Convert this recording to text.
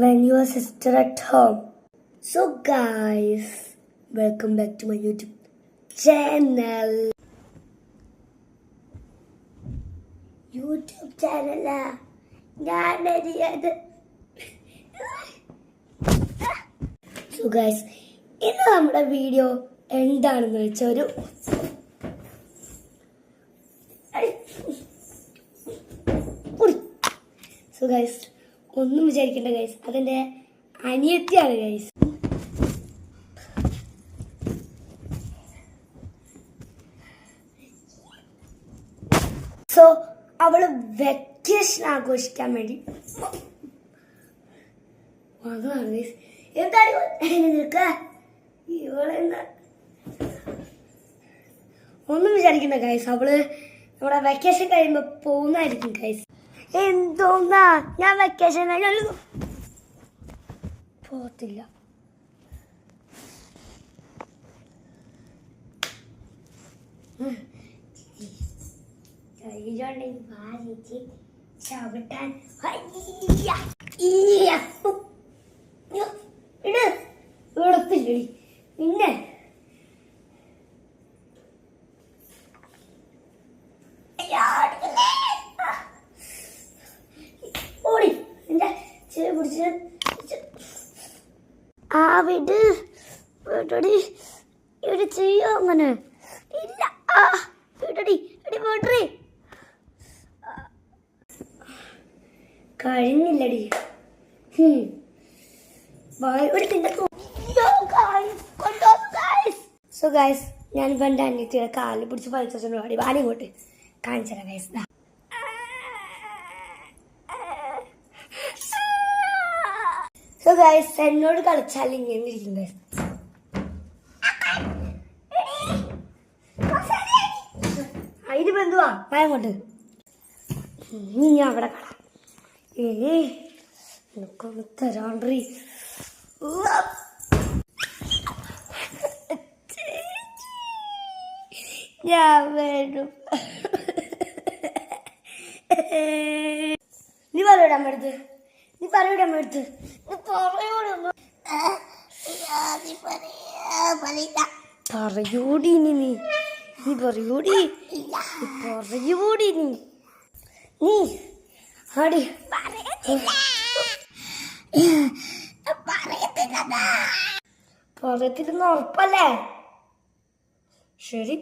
when your sister at home. So guys, welcome back to my YouTube channel. YouTube channel So guys, ഇന്ന് നമ്മുടെ video എന്താണെന്ന് വെച്ചാൽ so guys ഒന്നും വിചാരിക്കണ്ട guys, അതെന്റെ അനിയത്തിയാണ് ഗൈസ്. സോ അവള് വെക്കേഷൻ ആഘോഷിക്കാൻ വേണ്ടി വന്നതാണ് ഗൈസ്. എന്താണ് ഇവളെന്താ ഒന്നും വിചാരിക്കണ്ട ഗൈസ്, അവള് നമ്മുടെ വെക്കേഷൻ കഴിയുമ്പോ പോകുന്നതായിരിക്കും ഗൈസ്. എന്തോന്നാ ഞാൻ വെക്കേഷൻ പോകത്തില്ല. ചവിട്ടാൻ ഇടത്തില്ലടി പിന്നെ ഓടി എന്റെ ചെവി പിടിച്ച് ആ വീട് വീട്ടടി ഇവിടെ ചെയ്യോ അങ്ങനെ ഇല്ല. ആ വീട്ടടി എടി വീട്ടറി കഴിഞ്ഞില്ലടി. സോ ഗൈസ് ഞാനിപ്പോ എന്റെ അനിയത്തിയുടെ കാലിൽ പിടിച്ച് പഴിച്ചോണ്ട് പാടി വാലി ഇങ്ങോട്ട് കാണിച്ചരാ ഗൈസ്. സോ ഗൈസ് എന്നോട് കളിച്ചാൽ ഇങ്ങനെ ഇരിക്കും ഗൈസ്. അതിന് ബന്ധുവാ ഭയം കൊണ്ട് നീ ഞാൻ അവിടെ കാണാം. എനിക്കൊന്ന് തരാണ്ടി. ഞാൻ വരും. നീ പറയൂടെ അമ്മടുത്ത്, നീ പറയൂടെ അമ്മടുത്ത്, നീ പറയൂടെ പറയൂടി നീ പറയൂടി പറയൂടി നീ ആടി പറയത്തില്ലെന്ന് ഉറപ്പല്ലേ? ശരി.